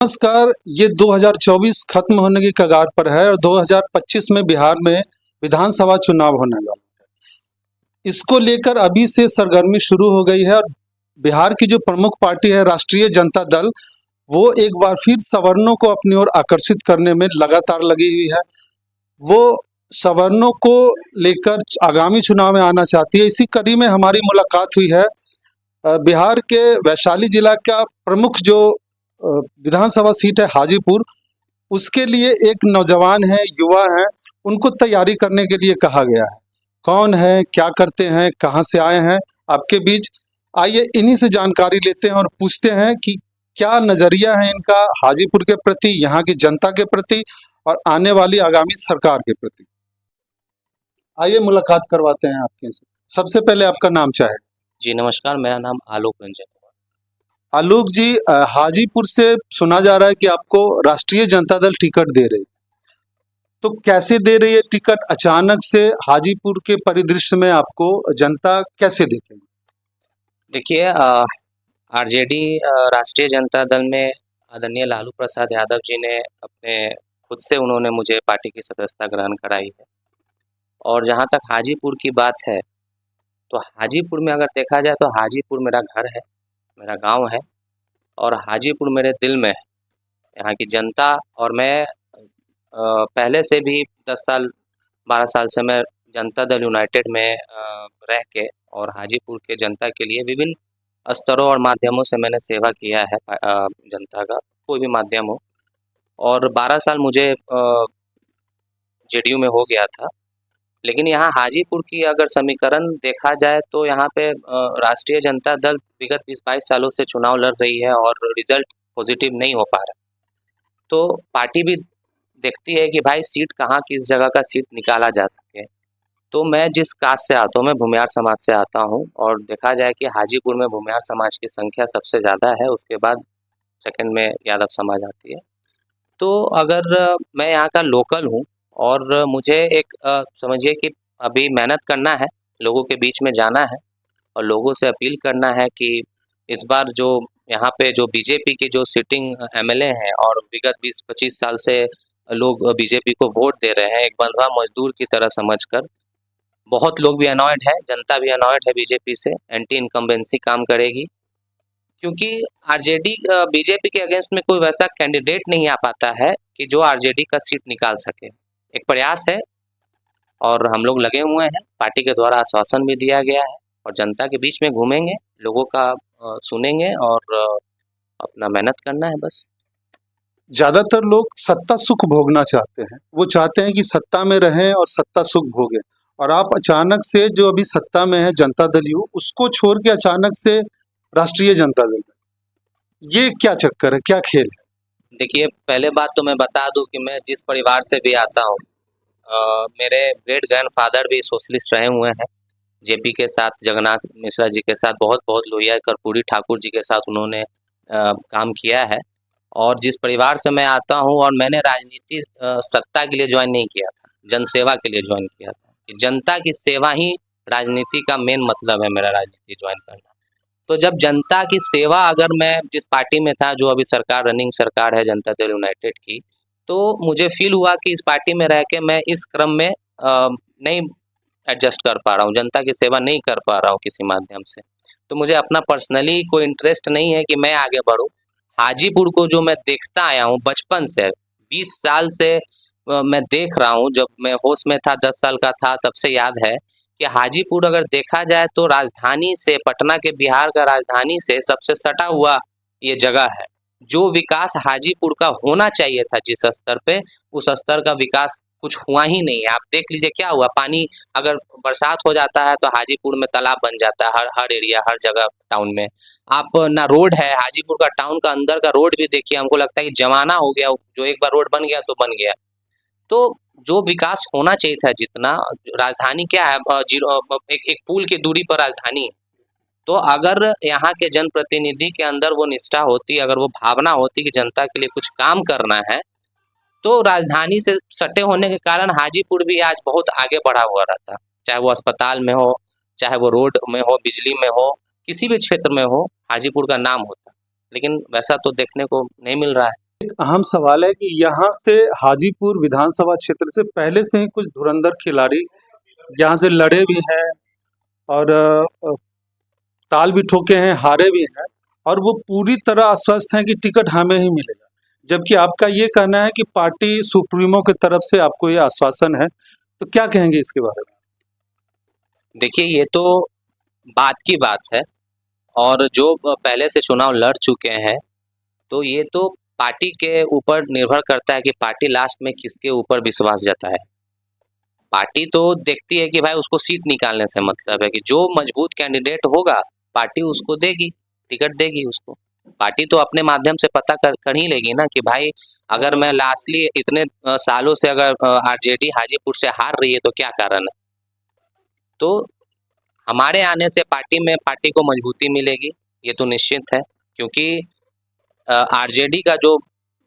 नमस्कार। ये 2024 खत्म होने की कगार पर है और 2025 में बिहार में विधानसभा चुनाव होने वाला है। इसको लेकर अभी से सरगर्मी शुरू हो गई है और बिहार की जो प्रमुख पार्टी है राष्ट्रीय जनता दल, वो एक बार फिर सवर्णों को अपनी ओर आकर्षित करने में लगातार लगी हुई है। वो सवर्णों को लेकर आगामी चुनाव में आना चाहती है। इसी कड़ी में हमारी मुलाकात हुई है बिहार के वैशाली जिला का प्रमुख जो विधानसभा सीट है हाजीपुर, उसके लिए एक नौजवान है, युवा है, उनको तैयारी करने के लिए कहा गया है। कौन है, क्या करते हैं, कहाँ से आए हैं, आपके बीच आइए इन्हीं से जानकारी लेते हैं और पूछते हैं कि क्या नजरिया है इनका हाजीपुर के प्रति, यहाँ की जनता के प्रति और आने वाली आगामी सरकार के प्रति। आइए मुलाकात करवाते हैं आपके से। सबसे पहले आपका नाम क्या है? जी नमस्कार, मेरा नाम आलोक रंजन है। आलोक जी, हाजीपुर से सुना जा रहा है कि आपको राष्ट्रीय जनता दल टिकट दे रही है, तो कैसे दे रही है टिकट? अचानक से हाजीपुर के परिदृश्य में आपको जनता कैसे देखेगी? देखिए, आरजेडी राष्ट्रीय जनता दल में आदरणीय लालू प्रसाद यादव जी ने अपने खुद से उन्होंने मुझे पार्टी की सदस्यता ग्रहण कराई है। और जहाँ तक हाजीपुर की बात है, तो हाजीपुर में अगर देखा जाए तो हाजीपुर मेरा घर है, मेरा गांव है और हाजीपुर मेरे दिल में है। यहाँ की जनता और मैं पहले से भी 10 साल 12 साल से मैं जनता दल यूनाइटेड में रह के और हाजीपुर के जनता के लिए विभिन्न स्तरों और माध्यमों से मैंने सेवा किया है। जनता का कोई भी माध्यम हो, और 12 साल मुझे जेडीयू में हो गया था। लेकिन यहाँ हाजीपुर की अगर समीकरण देखा जाए तो यहाँ पे राष्ट्रीय जनता दल विगत 20-22 सालों से चुनाव लड़ रही है और रिजल्ट पॉजिटिव नहीं हो पा रहा। तो पार्टी भी देखती है कि भाई सीट कहाँ, किस जगह का सीट निकाला जा सके। तो मैं जिस कास्ट से आता हूँ, मैं भूमिहार समाज से आता हूँ, और देखा जाए कि हाजीपुर में भूमिहार समाज की संख्या सबसे ज़्यादा है, उसके बाद सेकंड में यादव समाज आती है। तो अगर मैं यहाँ का लोकल हूँ और मुझे एक समझिए कि अभी मेहनत करना है, लोगों के बीच में जाना है और लोगों से अपील करना है कि इस बार जो यहाँ पे जो बीजेपी के जो सिटिंग एमएलए हैं और विगत 20-25 साल से लोग बीजेपी को वोट दे रहे हैं एक बंधुआ मजदूर की तरह समझकर। बहुत लोग भी अनॉयड है, जनता भी अनॉयड है बीजेपी से, एंटी इनकम्बेंसी काम करेगी, क्योंकि आरजेडी बीजेपी के अगेंस्ट में कोई वैसा कैंडिडेट नहीं आ पाता है कि जो आरजेडी का सीट निकाल सके। एक प्रयास है और हम लोग लगे हुए हैं, पार्टी के द्वारा आश्वासन भी दिया गया है और जनता के बीच में घूमेंगे, लोगों का सुनेंगे और अपना मेहनत करना है बस। ज्यादातर लोग सत्ता सुख भोगना चाहते हैं, वो चाहते हैं कि सत्ता में रहें और सत्ता सुख भोगें, और आप अचानक से जो अभी सत्ता में है जनता दल यू, उसको छोड़ के अचानक से राष्ट्रीय जनता दल, ये क्या चक्कर है, क्या खेल है? देखिए, पहले बात तो मैं बता दूं कि मैं जिस परिवार से भी आता हूँ, मेरे ग्रेट ग्रैंडफादर भी सोशलिस्ट रहे हुए हैं। जेपी के साथ, जगन्नाथ मिश्रा जी के साथ, बहुत बहुत लोहिया कर्पूरी ठाकुर जी के साथ उन्होंने काम किया है। और जिस परिवार से मैं आता हूँ, और मैंने राजनीति सत्ता के लिए ज्वाइन नहीं किया था, जनसेवा के लिए ज्वाइन किया था। कि जनता की सेवा ही राजनीति का मेन मतलब है मेरा राजनीति ज्वाइन करना। तो जब जनता की सेवा, अगर मैं जिस पार्टी में था, जो अभी सरकार रनिंग सरकार है जनता दल यूनाइटेड की, तो मुझे फील हुआ कि इस पार्टी में रह के मैं इस क्रम में नहीं एडजस्ट कर पा रहा हूँ, जनता की सेवा नहीं कर पा रहा हूँ किसी माध्यम से। तो मुझे अपना पर्सनली कोई इंटरेस्ट नहीं है कि मैं आगे बढ़ूँ। हाजीपुर को जो मैं देखता आया हूँ बचपन से, 20 साल से मैं देख रहा हूँ, जब मैं होश में था, 10 साल का था, तब से याद है कि हाजीपुर अगर देखा जाए तो राजधानी से, पटना के बिहार का राजधानी से सबसे सटा हुआ ये जगह है। जो विकास हाजीपुर का होना चाहिए था जिस स्तर पे, उस स्तर का विकास कुछ हुआ ही नहीं है। आप देख लीजिए क्या हुआ, पानी अगर बरसात हो जाता है तो हाजीपुर में तालाब बन जाता है, हर हर एरिया, हर जगह टाउन में। आप ना रोड है, हाजीपुर का टाउन का अंदर का रोड भी देखिए, हमको लगता है कि जमाना हो गया, जो एक बार रोड बन गया तो बन गया। तो जो विकास होना चाहिए था, जितना राजधानी क्या है, एक पुल की दूरी पर राजधानी है। तो अगर यहाँ के जनप्रतिनिधि के अंदर वो निष्ठा होती, अगर वो भावना होती कि जनता के लिए कुछ काम करना है, तो राजधानी से सटे होने के कारण हाजीपुर भी आज बहुत आगे बढ़ा हुआ रहता। चाहे वो अस्पताल में हो, चाहे वो रोड में हो, बिजली में हो, किसी भी क्षेत्र में हो, हाजीपुर का नाम होता। लेकिन वैसा तो देखने को नहीं मिल रहा है। एक अहम सवाल है कि यहाँ से हाजीपुर विधानसभा क्षेत्र से पहले से ही कुछ धुरंधर खिलाड़ी यहाँ से लड़े भी हैं और ताल भी ठोके हैं, हारे भी हैं, और वो पूरी तरह आश्वस्त हैं कि टिकट हमें ही मिलेगा। जबकि आपका ये कहना है कि पार्टी सुप्रीमो की तरफ से आपको ये आश्वासन है, तो क्या कहेंगे इसके बारे में? देखिए, ये तो बात की बात है, और जो पहले से चुनाव लड़ चुके हैं, तो ये तो पार्टी के ऊपर निर्भर करता है कि पार्टी लास्ट में किसके ऊपर विश्वास जताए। पार्टी तो देखती है कि भाई उसको सीट निकालने से मतलब है कि जो मजबूत कैंडिडेट होगा पार्टी उसको देगी, टिकट देगी उसको। पार्टी तो अपने माध्यम से पता कर ही लेगी ना कि भाई अगर मैं लास्टली इतने सालों से अगर आरजेडी हाजीपुर से हार रही है तो क्या कारण है। तो हमारे आने से पार्टी को मजबूती मिलेगी, ये तो निश्चित है, क्योंकि आरजेडी का जो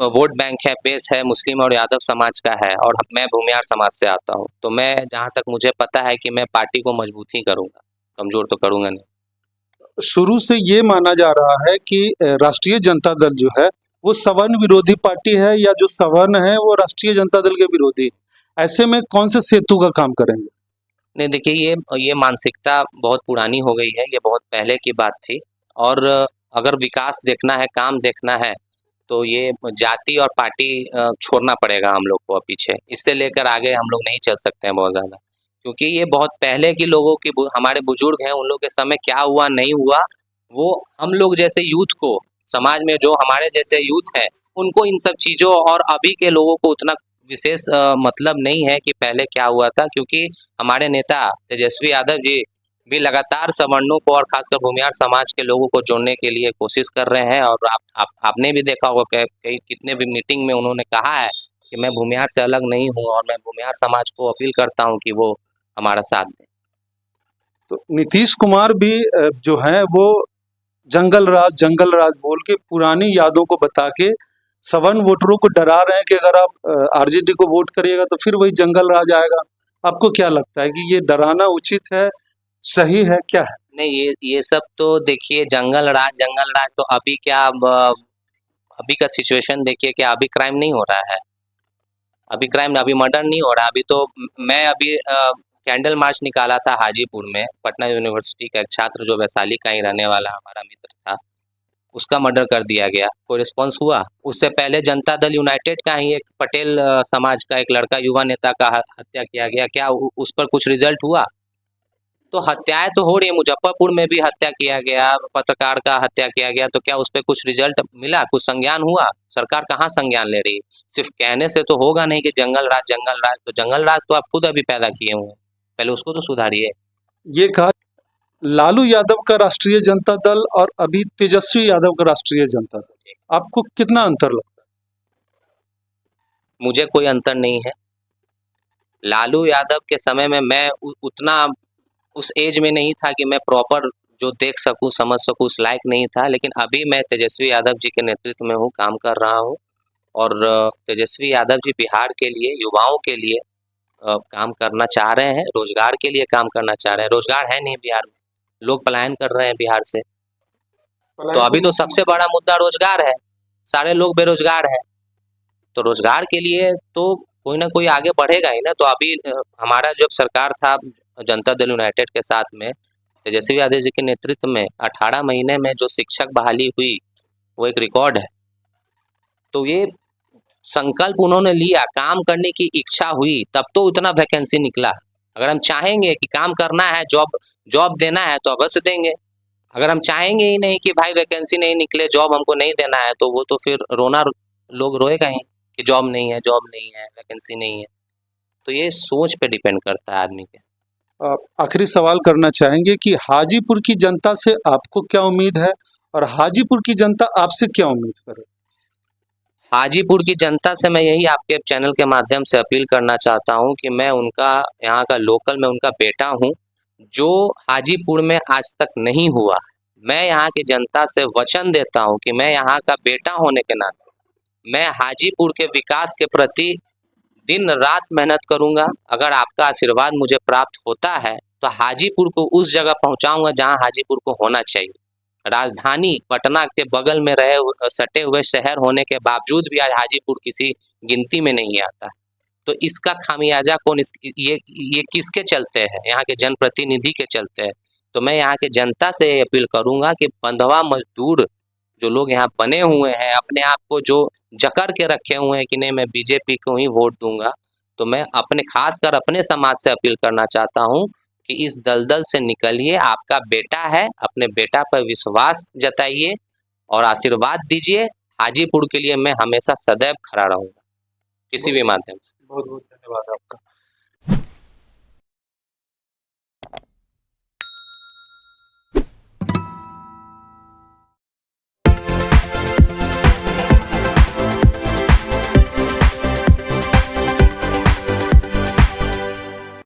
वोट बैंक है, बेस है, मुस्लिम और यादव समाज का है, और मैं भूमिहार समाज से आता हूँ, तो मैं जहाँ तक मुझे पता है कि मैं पार्टी को मजबूत ही करूँगा, कमजोर तो करूँगा नहीं। शुरू से ये माना जा रहा है कि राष्ट्रीय जनता दल जो है वो सवर्ण विरोधी पार्टी है, या जो सवर्ण है वो राष्ट्रीय जनता दल के विरोधी है। ऐसे में कौन से सेतु का काम करेंगे? नहीं, देखिए, ये मानसिकता बहुत पुरानी हो गई है, ये बहुत पहले की बात थी, और अगर विकास देखना है, काम देखना है, तो ये जाति और पार्टी छोड़ना पड़ेगा हम लोग को अब पीछे। इससे लेकर आगे हम लोग नहीं चल सकते हैं बहुत ज़्यादा, क्योंकि ये बहुत पहले के लोगों की हमारे बुजुर्ग हैं, उन लोग के समय क्या हुआ नहीं हुआ, वो हम लोग जैसे यूथ को, समाज में जो हमारे जैसे यूथ हैं, उनको इन सब चीज़ों और अभी के लोगों को उतना विशेष मतलब नहीं है कि पहले क्या हुआ था, क्योंकि हमारे नेता तेजस्वी यादव जी भी लगातार सवर्णों को और खासकर भूमिहार समाज के लोगों को जोड़ने के लिए कोशिश कर रहे हैं, और आपने भी देखा होगा कि कितने भी मीटिंग में उन्होंने कहा है कि मैं भूमिहार से अलग नहीं हूं, और मैं भूमिहार समाज को अपील करता हूं कि वो हमारा साथ दें। तो नीतीश कुमार भी जो है वो जंगल राज बोल के पुरानी यादों को बता के सवर्ण वोटरों को डरा रहे हैं कि अगर आप आरजेडी को वोट करिएगा तो फिर वही जंगल राज आएगा। आपको क्या लगता है कि ये डराना उचित है, सही है, क्या है? नहीं, ये सब तो देखिए, जंगल राज तो अभी क्या, अभी का सिचुएशन देखिए कि अभी क्राइम नहीं हो रहा है, अभी मर्डर नहीं हो रहा। अभी तो मैं अभी कैंडल मार्च निकाला था हाजीपुर में, पटना यूनिवर्सिटी का एक छात्र जो वैशाली का ही रहने वाला हमारा मित्र था, उसका मर्डर कर दिया गया, कोई रिस्पॉन्स हुआ? उससे पहले जनता दल यूनाइटेड का ही एक पटेल समाज का एक लड़का, युवा नेता का हत्या किया गया, क्या उस पर कुछ रिजल्ट हुआ? तो हत्याएं तो हो रही है, मुजफ्फरपुर में भी हत्या किया गया, पत्रकार का हत्या किया गया, तो क्या उस पर कुछ रिजल्ट मिला, कुछ संज्ञान हुआ? सरकार कहाँ संज्ञान ले रही? सिर्फ कहने से तो होगा नहीं कि जंगल राज, तो जंगल राज तो आप खुद अभी पैदा किए हुए हैं, पहले उसको तो सुधारिए। ये कहा लालू यादव का राष्ट्रीय जनता दल और अभी तेजस्वी यादव का राष्ट्रीय जनता दल, आपको कितना अंतर लगता मुझे कोई अंतर नहीं है। लालू यादव के समय में मैं उतना उस एज में नहीं था कि मैं प्रॉपर जो देख सकूं, समझ सकूं, उस लायक नहीं था, लेकिन अभी मैं तेजस्वी यादव जी के नेतृत्व में हूँ, काम कर रहा हूँ, और तेजस्वी यादव जी बिहार के लिए, युवाओं के लिए काम करना चाह रहे हैं, रोजगार के लिए काम करना चाह रहे हैं। रोजगार है नहीं बिहार में, लोग पलायन कर रहे हैं बिहार से, तो अभी तो सबसे बड़ा मुद्दा रोजगार है, सारे लोग बेरोजगार हैं, तो रोजगार के लिए तो कोई ना कोई आगे बढ़ेगा ही ना। तो अभी हमारा जब सरकार था जनता दल यूनाइटेड के साथ में, तेजस्वी यादव जी के नेतृत्व में 18 महीने में जो शिक्षक बहाली हुई, वो एक रिकॉर्ड है। तो ये संकल्प उन्होंने लिया, काम करने की इच्छा हुई, तब तो उतना वैकेंसी निकला। अगर हम चाहेंगे कि काम करना है, जॉब देना है, तो अवश्य देंगे। अगर हम चाहेंगे ही नहीं कि भाई वैकेंसी नहीं निकले, जॉब हमको नहीं देना है, तो वो तो फिर रोना, लोग रोएगा ही कि जॉब नहीं है, वैकेंसी नहीं है। तो ये सोच पे डिपेंड करता है आदमी के। आखिरी सवाल करना चाहेंगे कि हाजीपुर की जनता से आपको क्या उम्मीद है और हाजीपुर की जनता आपसे क्या उम्मीद करे? हाजीपुर की जनता से मैं यही आपके चैनल के माध्यम से अपील करना चाहता हूँ कि मैं उनका, यहाँ का लोकल, मैं उनका बेटा हूँ, जो हाजीपुर में आज तक नहीं हुआ। मैं यहाँ की जनता से वचन देता हूँ कि मैं यहाँ का बेटा होने के नाते मैं हाजीपुर के विकास के प्रति दिन रात मेहनत करूंगा। अगर आपका आशीर्वाद मुझे प्राप्त होता है तो हाजीपुर को उस जगह पहुंचाऊंगा जहां हाजीपुर को होना चाहिए। राजधानी पटना के बगल में सटे हुए शहर होने के बावजूद भी आज हाजीपुर किसी गिनती में नहीं आता है। तो इसका खामियाजा कौन ये किसके चलते है? यहाँ के जनप्रतिनिधि के चलते है। तो मैं यहाँ के जनता से अपील करूंगा कि बंधवा मजदूर जो लोग यहाँ बने हुए हैं, अपने आप को जो जकड़ के रखे हुए हैं कि नहीं मैं बीजेपी को ही वोट दूंगा, तो मैं खासकर अपने समाज से अपील करना चाहता हूँ कि इस दलदल से निकलिए। आपका बेटा है, अपने बेटा पर विश्वास जताइए और आशीर्वाद दीजिए। हाजीपुर के लिए मैं हमेशा सदैव खड़ा रहूंगा किसी भी माध्यम से। बहुत बहुत धन्यवाद आपका।